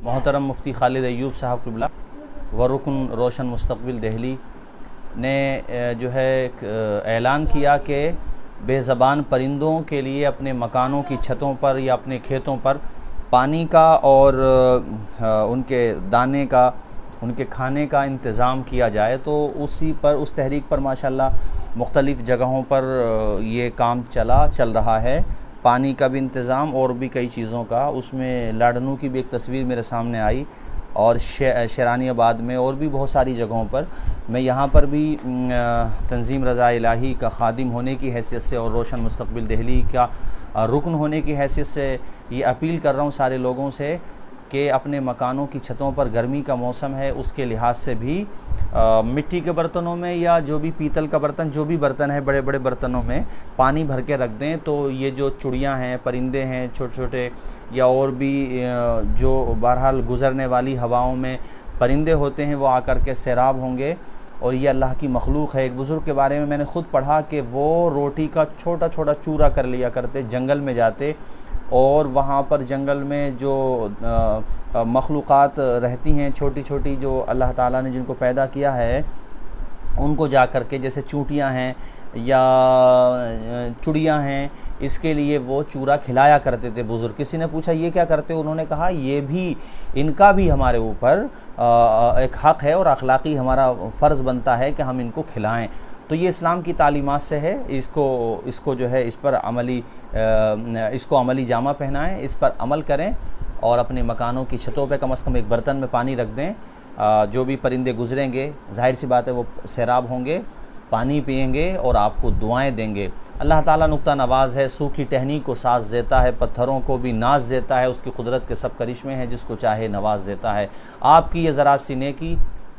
محترم مفتی خالد ایوب صاحب قبلہ و رکن روشن مستقبل دہلی نے جو ہے اعلان کیا کہ بے زبان پرندوں کے لیے اپنے مکانوں کی چھتوں پر یا اپنے کھیتوں پر پانی کا اور ان کے دانے کا، ان کے کھانے کا انتظام کیا جائے۔ تو اس تحریک پر ماشاءاللہ مختلف جگہوں پر یہ کام چل رہا ہے، پانی کا بھی انتظام اور بھی کئی چیزوں کا۔ اس میں لاڈنو کی بھی ایک تصویر میرے سامنے آئی اور شیرانی آباد میں اور بھی بہت ساری جگہوں پر۔ میں یہاں پر بھی تنظیم رضا الہی کا خادم ہونے کی حیثیت سے اور روشن مستقبل دہلی کا رکن ہونے کی حیثیت سے یہ اپیل کر رہا ہوں سارے لوگوں سے کہ اپنے مکانوں کی چھتوں پر، گرمی کا موسم ہے اس کے لحاظ سے بھی مٹی کے برتنوں میں یا جو بھی پیتل کا برتن، جو بھی برتن ہے بڑے بڑے برتنوں میں پانی بھر کے رکھ دیں۔ تو یہ جو چڑیاں ہیں، پرندے ہیں چھوٹے چھوٹے، یا اور بھی جو بہرحال گزرنے والی ہواؤں میں پرندے ہوتے ہیں، وہ آ کر کے سیراب ہوں گے اور یہ اللہ کی مخلوق ہے۔ ایک بزرگ کے بارے میں نے خود پڑھا کہ وہ روٹی کا چھوٹا چھوٹا چورا کر لیا کرتے، جنگل میں جاتے اور وہاں پر جنگل میں جو مخلوقات رہتی ہیں چھوٹی چھوٹی، جو اللہ تعالیٰ نے جن کو پیدا کیا ہے، ان کو جا کر کے، جیسے چونٹیاں ہیں یا چڑیاں ہیں، اس کے لیے وہ چورا کھلایا کرتے تھے بزرگ۔ کسی نے پوچھا یہ کیا کرتے؟ انہوں نے کہا یہ بھی ان کا بھی ہمارے اوپر ایک حق ہے اور اخلاقی ہمارا فرض بنتا ہے کہ ہم ان کو کھلائیں۔ تو یہ اسلام کی تعلیمات سے ہے، اس کو جو ہے اس پر اس کو عملی جامہ پہنائیں، اس پر عمل کریں اور اپنے مکانوں کی چھتوں پہ کم از کم ایک برتن میں پانی رکھ دیں۔ جو بھی پرندے گزریں گے ظاہر سی بات ہے وہ سیراب ہوں گے، پانی پئیں گے اور آپ کو دعائیں دیں گے۔ اللہ تعالیٰ نکتہ نواز ہے، سوکھی ٹہنی کو ساز دیتا ہے، پتھروں کو بھی ناز دیتا ہے، اس کی قدرت کے سب کرشمے ہیں، جس کو چاہے نواز دیتا ہے۔ آپ کی یہ ذرا سی نیکی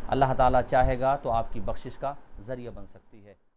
اللہ تعالیٰ چاہے گا تو آپ کی بخشش کا ذریعہ بن سکتی ہے۔